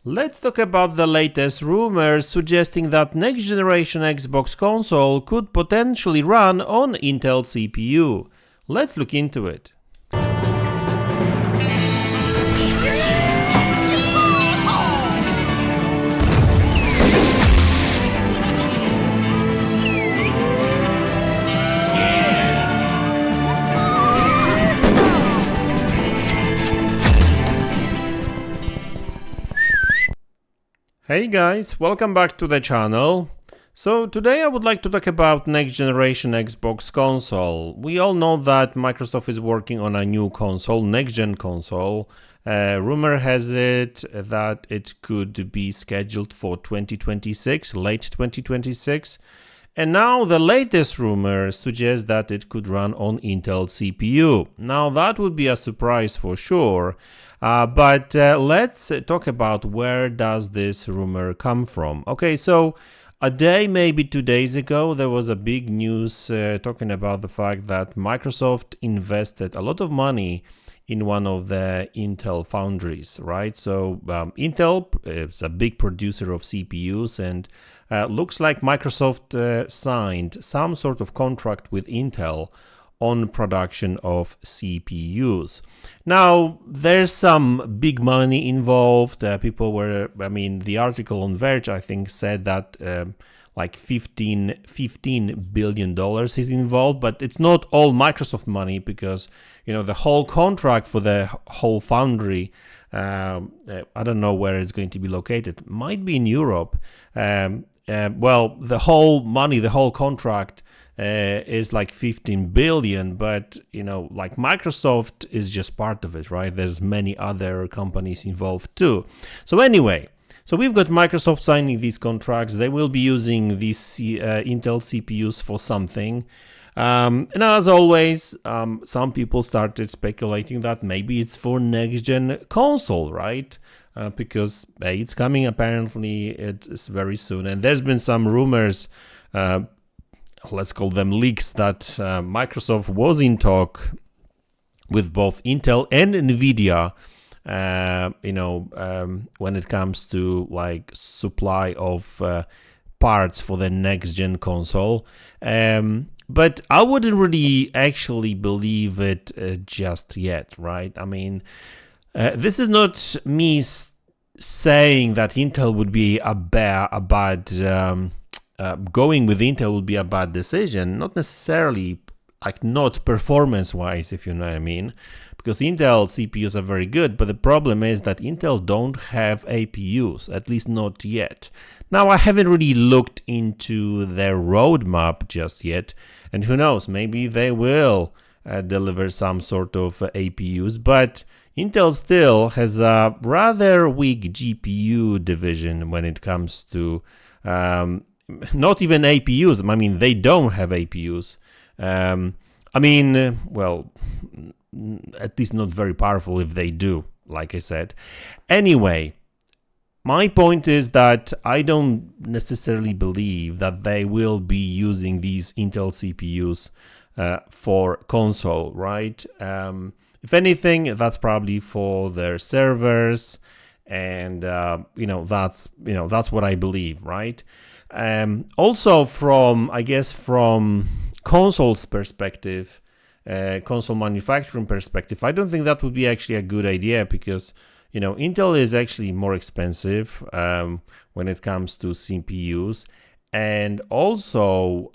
Let's talk about the latest rumors suggesting that next generation Xbox console could potentially run on Intel CPU. Let's look into it. Hey guys, welcome back to the channel. So today I would like to talk about next generation Xbox console. We all know that Microsoft is working on a new console, next gen console. Rumor has it that it could be scheduled for 2026, late 2026. And now the latest rumor suggests that it could run on Intel CPU. Now that would be a surprise for sure. But let's talk about where does this rumor come from. Okay, so a day, maybe 2 days ago, there was a big news talking about the fact that Microsoft invested a lot of money in one of the Intel foundries, right? So Intel is a big producer of CPUs, and looks like Microsoft signed some sort of contract with Intel on production of CPUs. Now, there's some big money involved. The article on Verge, I think, said that like $15 billion is involved, but it's not all Microsoft money because, the whole contract for the whole foundry, I don't know where it's going to be located. Might be in Europe. The whole money, the whole contract is like 15 billion, but like Microsoft is just part of it, right? There's many other companies involved too. So anyway, we've got Microsoft signing these contracts. They will be using these Intel CPUs for something. And as always, some people started speculating that maybe it's for next gen console, right? Because it's coming, apparently it's very soon. And there's been some rumors, let's call them leaks, that Microsoft was in talk with both Intel and Nvidia, when it comes to like supply of parts for the next gen console. But I wouldn't really actually believe it just yet, right? I mean, this is not me saying that Intel would be a bad going with Intel would be a bad decision, not necessarily, like not performance-wise, if you know what I mean, because Intel CPUs are very good, but the problem is that Intel don't have APUs, at least not yet. Now, I haven't really looked into their roadmap just yet, and who knows, maybe they will deliver some sort of APUs, but Intel still has a rather weak GPU division when it comes to not even APUs. I mean, they don't have APUs. At least not very powerful if they do, like I said. Anyway, my point is that I don't necessarily believe that they will be using these Intel CPUs for console, right? If anything, that's probably for their servers, and that's what I believe, right? Also from consoles perspective, console manufacturing perspective, I don't think that would be actually a good idea because, Intel is actually more expensive when it comes to CPUs. And also,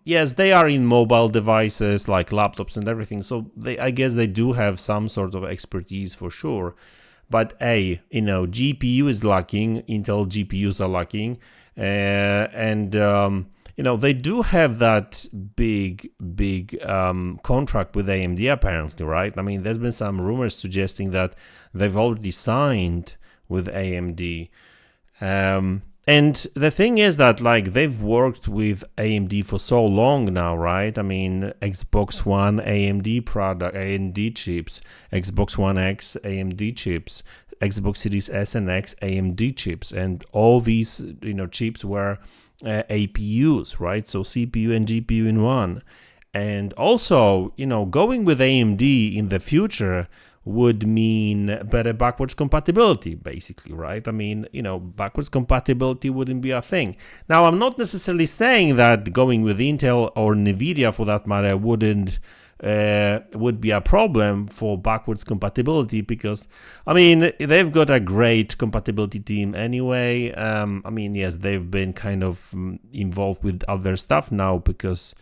yes, they are in mobile devices like laptops and everything. So I guess they do have some sort of expertise for sure. But GPU is lacking, Intel GPUs are lacking. They do have that big contract with AMD apparently, right? I mean, there's been some rumors suggesting that they've already signed with AMD. And the thing is that like they've worked with AMD for so long now, right? I mean, Xbox One AMD product, AMD chips, Xbox One X AMD chips, Xbox Series S and X AMD chips, and all these chips were APUs, right? So CPU and GPU in one. And also, going with AMD in the future would mean better backwards compatibility, basically, right? I mean, backwards compatibility wouldn't be a thing. Now, I'm not necessarily saying that going with Intel or NVIDIA, for that matter, would be a problem for backwards compatibility, because I mean they've got a great compatibility team anyway. I mean, yes, they've been kind of involved with other stuff now because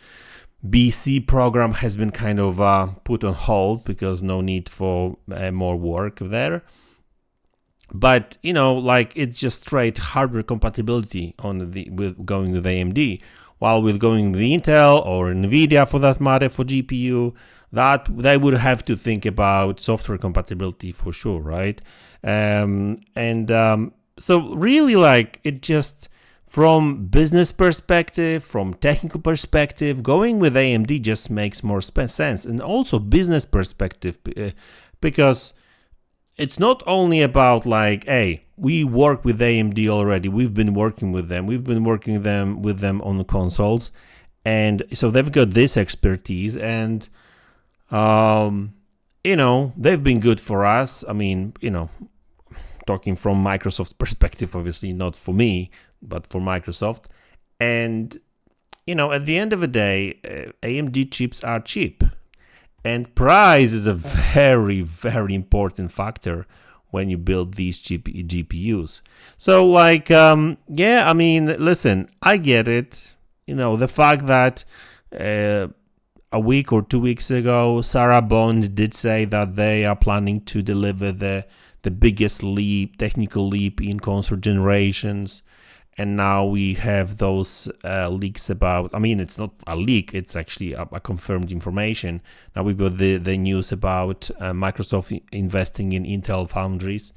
BC program has been kind of put on hold because no need for more work there. But like it's just straight hardware compatibility with going with AMD. While with going with Intel or NVIDIA, for that matter, for GPU, that they would have to think about software compatibility for sure, right? So really, like, it just, from business perspective, from technical perspective, going with AMD just makes more sense. And also business perspective, because it's not only about like, hey, we work with AMD already. We've been working with them. We've been working with them on the consoles, and so they've got this expertise, and they've been good for us. I mean, talking from Microsoft's perspective, obviously not for me, but for Microsoft. And at the end of the day, AMD chips are cheap. And price is a very, very important factor when you build these GPUs. So, like, yeah, I mean, listen, I get it. The fact that a week or 2 weeks ago, Sarah Bond did say that they are planning to deliver the biggest technical leap in console generations. And now we have those leaks about, I mean, it's not a leak, it's actually a confirmed information. Now we've got the news about Microsoft investing in Intel foundries.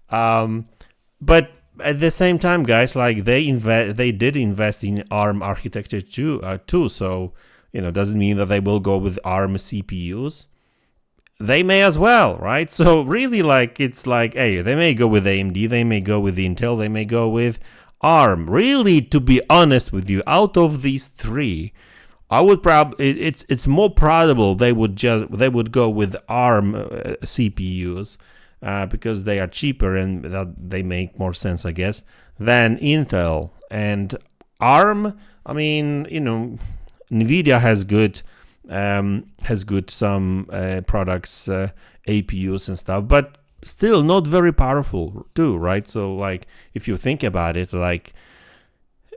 But at the same time, guys, like they did invest in ARM architecture too. So, doesn't mean that they will go with ARM CPUs. They may as well, right? So really, like, it's like, hey, they may go with AMD, they may go with Intel, they may go with ARM. Really, to be honest with you, out of these three, I would it's more probable they would go with ARM CPUs because they are cheaper and that they make more sense, I guess, than Intel. And ARM, I mean, NVIDIA has good some products, APUs and stuff, but still not very powerful too, right? So, like, if you think about it, like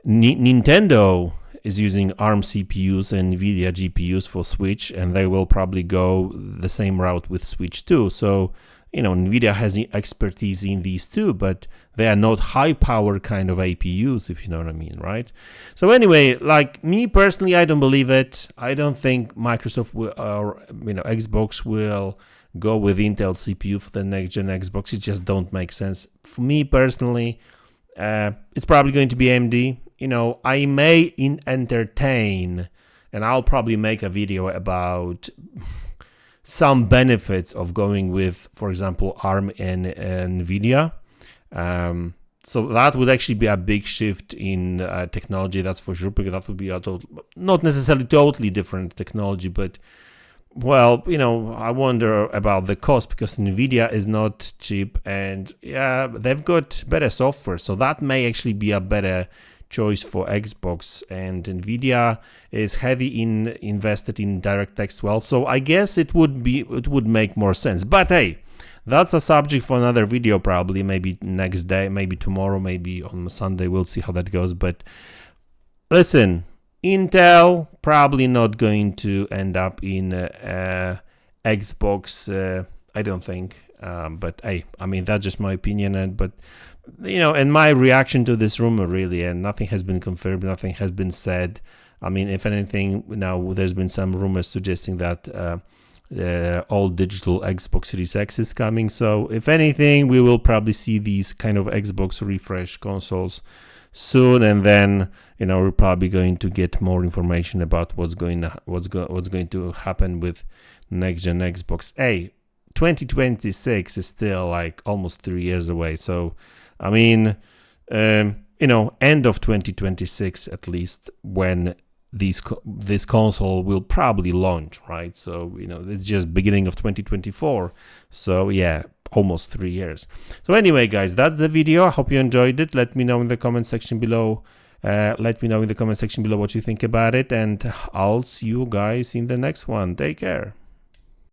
Nintendo is using ARM CPUs and NVIDIA GPUs for Switch, and they will probably go the same route with Switch too. So, NVIDIA has expertise in these too, but they are not high power kind of APUs, if you know what I mean, right? So anyway, like, me personally, I don't believe it. I don't think Microsoft will, or Xbox will go with Intel CPU for the next gen Xbox. It just don't make sense. For me personally, it's probably going to be AMD. I may entertain, and I'll probably make a video about some benefits of going with, for example, ARM and NVIDIA. So that would actually be a big shift in technology, that's for sure, because that would be not necessarily totally different technology, but, well, I wonder about the cost, because NVIDIA is not cheap, and yeah, they've got better software, so that may actually be a better choice for Xbox. And NVIDIA is heavy invested in DirectX 12, so I guess it would make more sense. But hey, that's a subject for another video, probably, maybe next day, maybe tomorrow, maybe on Sunday. We'll see how that goes. But listen, Intel probably not going to end up in Xbox, I don't think. But hey, I mean, that's just my opinion. And my reaction to this rumor, really, and nothing has been confirmed, nothing has been said. I mean, if anything, now there's been some rumors suggesting that all digital Xbox Series X is coming. So if anything, we will probably see these kind of Xbox refresh consoles soon, and then we're probably going to get more information about what's going to happen with next gen Xbox. Hey, 2026 is still like almost 3 years away. So I mean, end of 2026 at least, when this console will probably launch, right? So, it's just beginning of 2024. So yeah, almost 3 years. So anyway, guys, that's the video. I hope you enjoyed it. Let me know in the comment section below. What you think about it, and I'll see you guys in the next one. Take care.